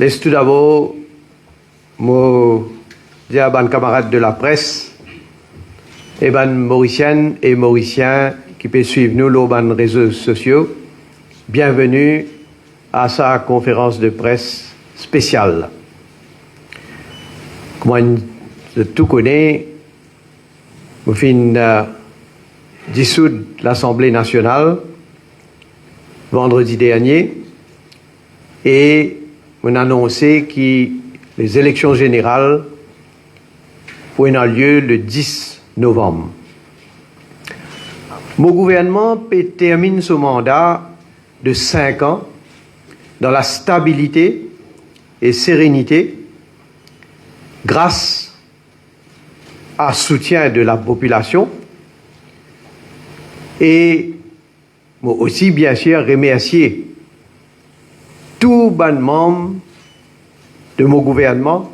Laisse tout d'abord, moi, dire à mes camarades de la presse, et les Mauriciennes et Mauriciens qui peuvent suivre nous sur les réseaux sociaux, bienvenue à sa conférence de presse spéciale. Comme je tout connais, nous finissons dissoudre l'Assemblée nationale vendredi dernier et on a annoncé que les élections générales pourraient avoir lieu le 10 novembre. Mon gouvernement termine son mandat de 5 ans dans la stabilité et sérénité grâce à soutien de la population et moi aussi bien sûr remercier tous les membres de mon gouvernement,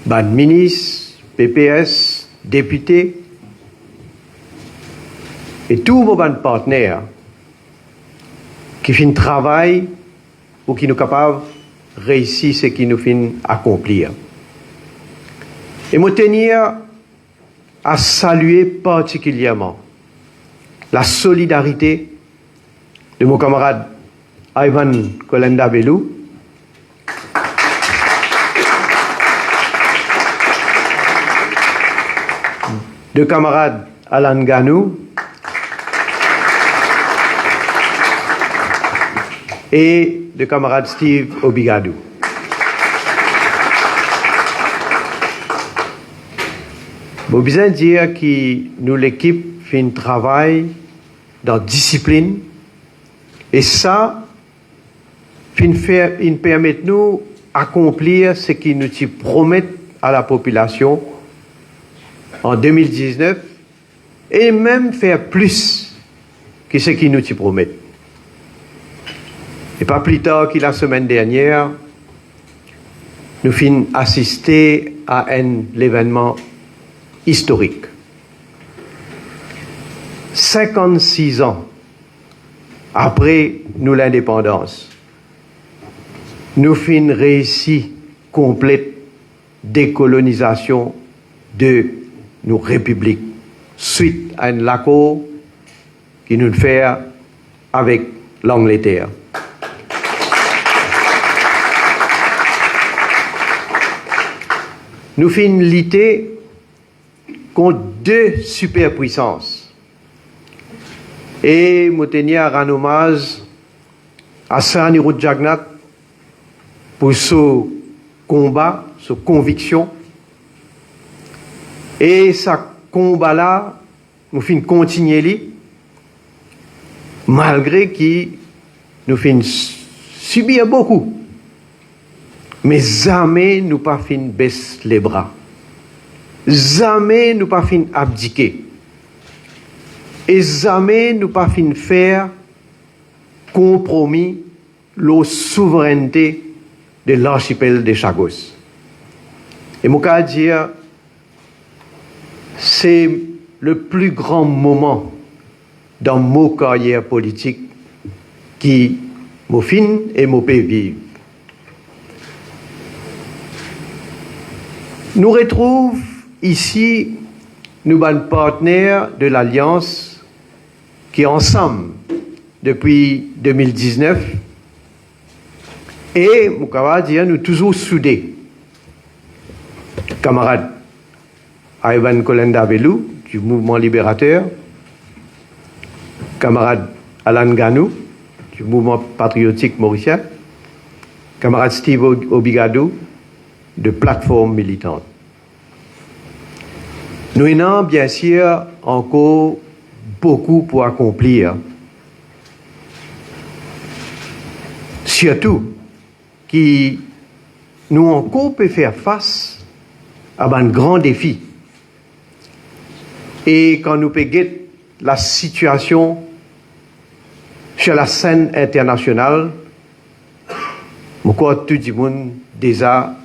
les ministres, PPS, députés et tous nos partenaires qui font travail ou qui nous capables de réussir ce qui nous fait accomplir. Et je tenir à saluer particulièrement la solidarité de mon camarade Ivan Kolenda-Belou, de camarade Alan Ganou et de camarade Steve Obigadou. Je veux bien dire que nous, l'équipe, fait un travail dans la discipline et ça, permet nous d'accomplir ce qui nous promet à la population en 2019 et même faire plus que ce qui nous promet. Et pas plus tard que la semaine dernière, nous finissons assister à un événement historique. 56 ans après nous l'indépendance, nous finissons réussi complète décolonisation de nos républiques suite à un accord qui nous fait avec l'Angleterre. Nous finissons lutter contre deux superpuissances. Et je tenais à rendre hommage à Sani Jagnat pour ce combat, sa conviction. Et ce combat-là, nous finissons continuer malgré que nous finissons subir beaucoup. Mais jamais nous pas fin baisser les bras. Jamais nous pas fin abdiquer. Et jamais nous pas fin faire compromis la souveraineté de l'archipel de Chagos. Et moi, je dire, c'est le plus grand moment dans ma carrière politique qui m'a fin et m'a fait vivre. Nous retrouvons ici nous sommes partenaires de l'Alliance qui est ensemble depuis 2019 et nous toujours soudés. Camarade Ivan Kolenda-Belou du mouvement libérateur, camarade Alan Ganou du mouvement patriotique mauricien, camarade Steve Obigadou de plateforme militante. Nous avons bien sûr encore beaucoup pour accomplir. Surtout que nous encore peut faire face à un grand défi. Et quand nous payons la situation sur la scène internationale, je crois que tout le monde déjà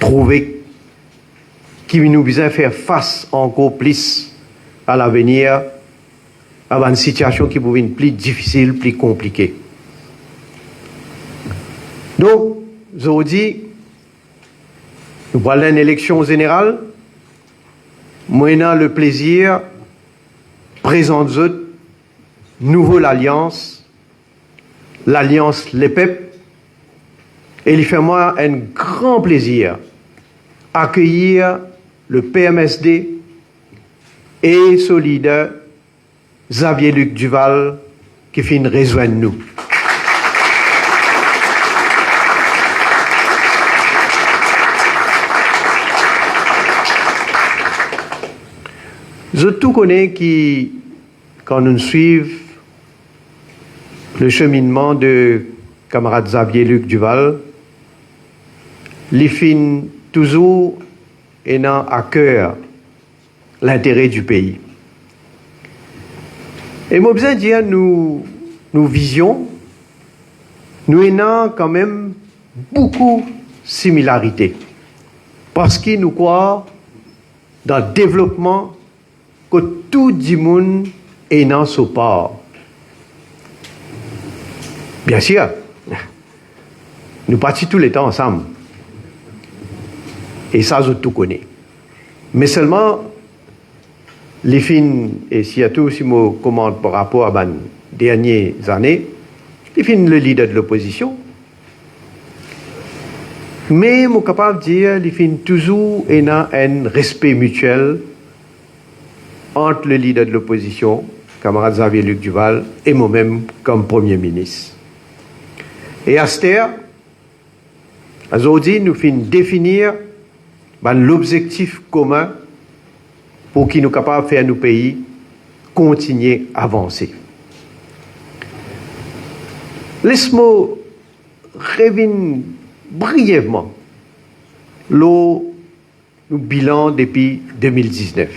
trouvé qui nous besoin faire face encore plus à l'avenir, à une situation qui pouvait être plus difficile, plus compliquée. Donc, aujourd'hui, nous voilà une élection générale. Moi, le plaisir présente nouveau l'alliance Les Peuples, et il fait moi un grand plaisir accueillir le PMSD et son leader Xavier-Luc Duval qui vient rejoindre nous. Je tout connais qui, quand nous suivons le cheminement de camarade Xavier-Luc Duval, les fin toujours ayant à cœur l'intérêt du pays. Et moi, besoin de dire, nous visions, nous ayons quand même beaucoup de similarités. Parce qu'il nous croit dans le développement que tout le monde est dans son part. Bien sûr, nous partons tous les temps ensemble. Et ça, je tout connais. Mais seulement, les fins, et surtout si je commande par rapport à les dernières années, les fins le leader de l'opposition. Mais je suis capable de dire les fins toujours ayant un respect mutuel entre le leader de l'opposition, camarade Xavier-Luc Duval, et moi-même comme Premier ministre. Et à cette heure, aujourd'hui, nous finissons définir l'objectif commun pour qu'il nous capable de faire nos pays continuer à avancer. Laisse-moi revenir brièvement le bilan depuis 2019.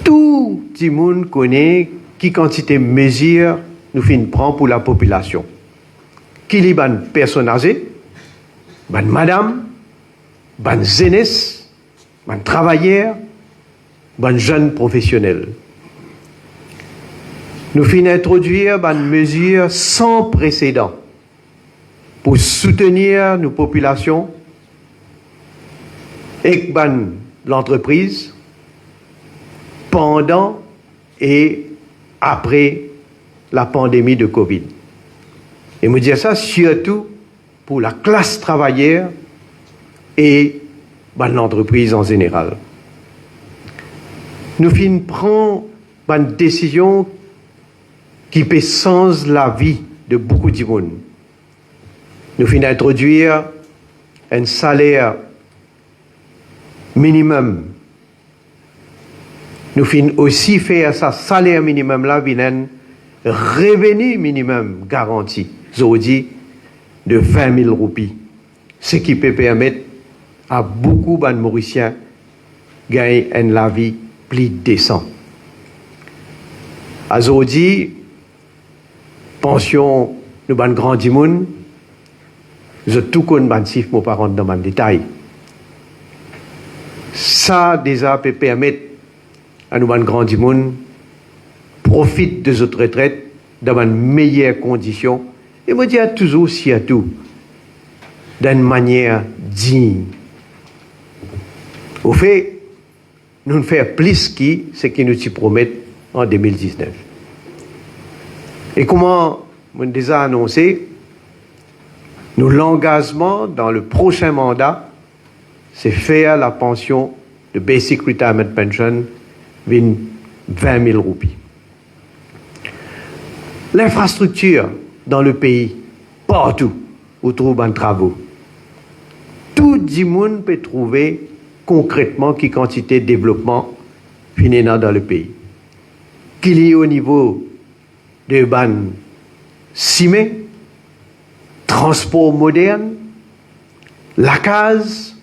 Tout le monde connaît qui quantité de mesures nous prend pour la population. Qui est une personne âgée, une madame, une jeunesse, un travailleur, un jeune professionnel. Nous finissons introduire une mesure sans précédent pour soutenir nos populations et l'entreprise pendant et après la pandémie de Covid. Et me dire ça surtout pour la classe travailleur et l'entreprise en général. Nous prenons une décision qui peut changer la vie de beaucoup de monde. Nous finissons introduire un salaire minimum. Nous finissons aussi faire ce salaire minimum là, un revenu minimum garanti, aujourd'hui, de 20 000 roupies, ce qui peut permettre à beaucoup de Mauriciens de gagner une vie plus décente. Aujourd'hui, pension, nous avons grand monde, je tout connais ban chiffre, mon parent dans le détail. Ça, déjà, peut permettre à nous, grand monde, profite de notre retraite dans de meilleures conditions. Et moi, je dis toujours, surtout, d'une manière digne. Au fait, nous faisons plus que ce qu'ils nous promettent en 2019. Et comment, on déjà annoncé, l'engagement dans le prochain mandat, c'est faire la pension de Basic Retirement Pension 20 000 roupies. L'infrastructure dans le pays, partout, où trouve un travaux. Tout le monde peut trouver concrètement qui quantité de développement finira dans le pays. Qu'il y ait au niveau de ban cimé, transport moderne, la case,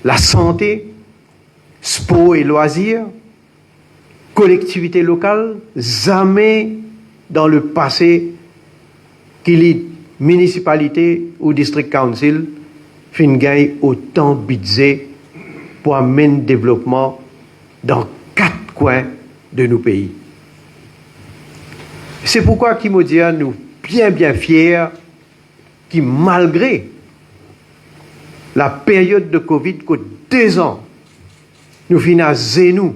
la santé, sport et loisirs, collectivité locale, jamais dans le passé qu'il y ait municipalité ou district council fin gagne autant de budget pour amener le développement dans 4 coins de nos pays. C'est pourquoi qui me dit nous bien fiers qui, malgré la période de Covid, que 2 ans, nous finissons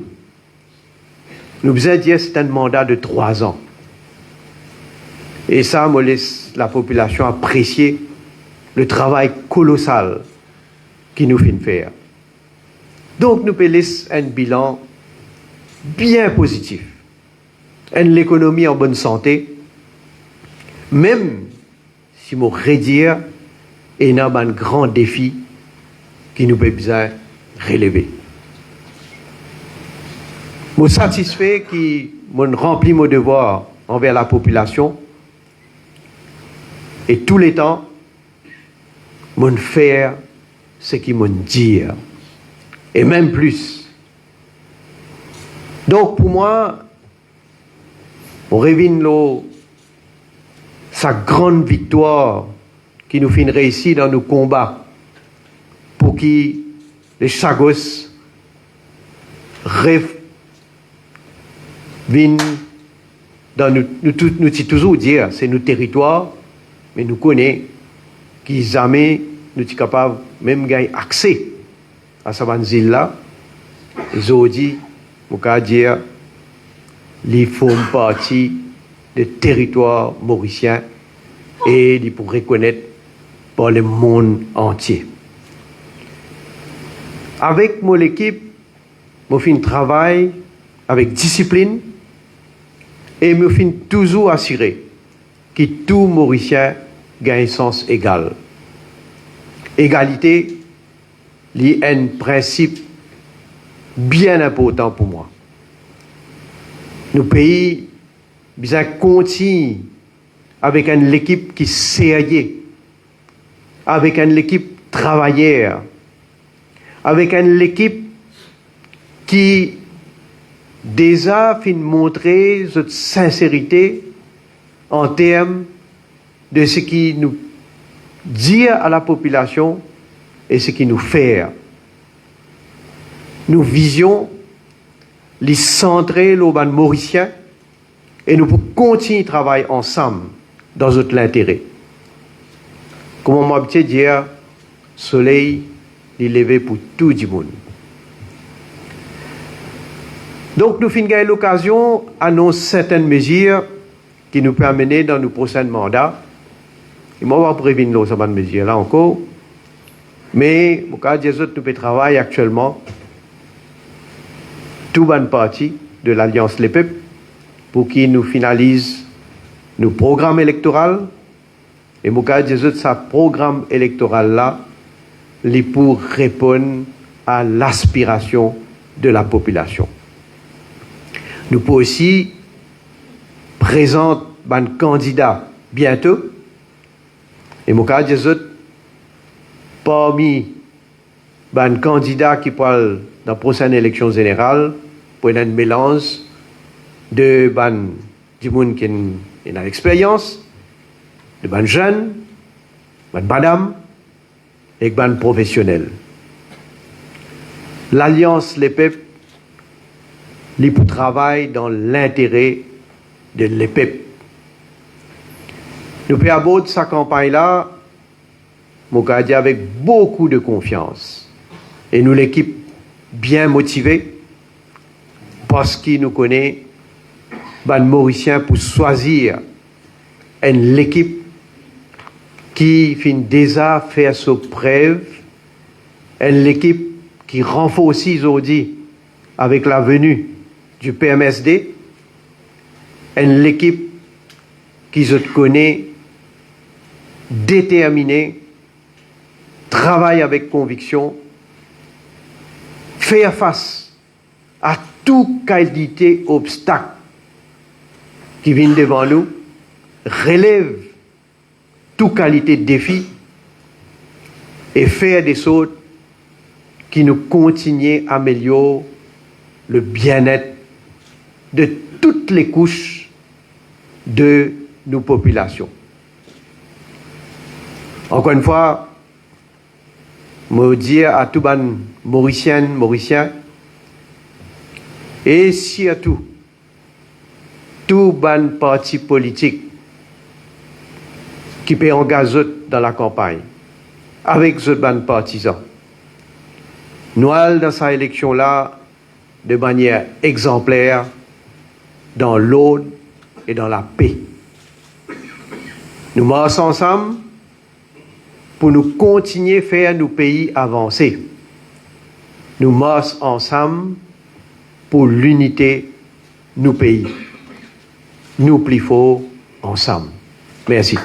nous faisons dire que c'est un mandat de 3 ans. Et ça, me laisse la population apprécier le travail colossal qui nous fait faire. Donc, nous pouvons laisser un bilan bien positif. L'économie en bonne santé, même si je redire, il y a un grand défi qui nous peut besoin relever. Je suis satisfait que je remplis mon devoir envers la population et tous les temps, je faire ce qu'ils m'ont dit, et même plus. Donc pour moi, on revient sa grande victoire qui nous fait réussir dans nos combats pour que les Chagos viennent dans nous toujours dire c'est nos territoires, mais nous connaissons qu'ils jamais nous sommes capables même gagner accès à cette île-là. Ils ont dit, on peut dire, ils font partie du territoire mauricien et ils pour reconnaître par le monde entier. Avec mon équipe, je fais un travail avec discipline et je fais toujours assurer que tout Mauricien gagne un sens égal. Égalité est un principe bien important pour moi. Nos pays, besoin continuer avec une équipe qui est sérieuse, avec une équipe travailleur, avec une équipe qui déjà fait montrer cette sincérité en termes de ce qui nous dit à la population et ce qui nous fait. Nous visions les centrer l'urban mauricien et nous pouvons continuer à travailler ensemble dans notre intérêt. Comme on m'a habitué dire, soleil est levé pour tout le monde. Donc nous finissons l'occasion d'annoncer certaines mesures qui nous peuvent amener dans nos prochains mandats. Et moi, je vais prévenir ces mesures-là encore. Mais, au cas des autres, nous pouvons travailler actuellement toute bonne partie de l'Alliance Les Peuples pour qu'ils nous finalisent nos programmes électoraux. Et au cas des autres, ce programme électoral-là, il pour répondre à l'aspiration de la population. Nous pouvons aussi présenter un candidat bientôt. Et au cas des autres, parmi les candidats qui parlent dans la prochaine élection générale, pour un mélange de du monde qui a l'expérience, de jeunes, de madame et de professionnels. L'Alliance Les Peuples, pour travailler dans l'intérêt de Les Peuples. Nous pouvons aborder sa campagne-là, avec beaucoup de confiance. Et nous, l'équipe, bien motivée, parce qu'il nous connaît, les Mauriciens, pour choisir l'équipe qui finit déjà faire sa preuve, l'équipe qui renforce aujourd'hui avec la venue du PMSD, l'équipe qui se connaît déterminée, travaille avec conviction, faire face à toute qualité obstacle qui vient devant nous, relève toute qualité de défi et faire des choses qui nous continuent à améliorer le bien-être de toutes les couches de nos populations. Encore une fois, je dis à tous les Mauriciens, et surtout, tous les partis politiques qui peut engager dans la campagne, avec ce ban partisans. Nous allons dans cette élection-là de manière exemplaire, dans l'ordre et dans la paix. Nous marchons ensemble pour nous continuer à faire nos pays avancer. Nous marchons ensemble pour l'unité de nos pays. Nous plus forts ensemble. Merci.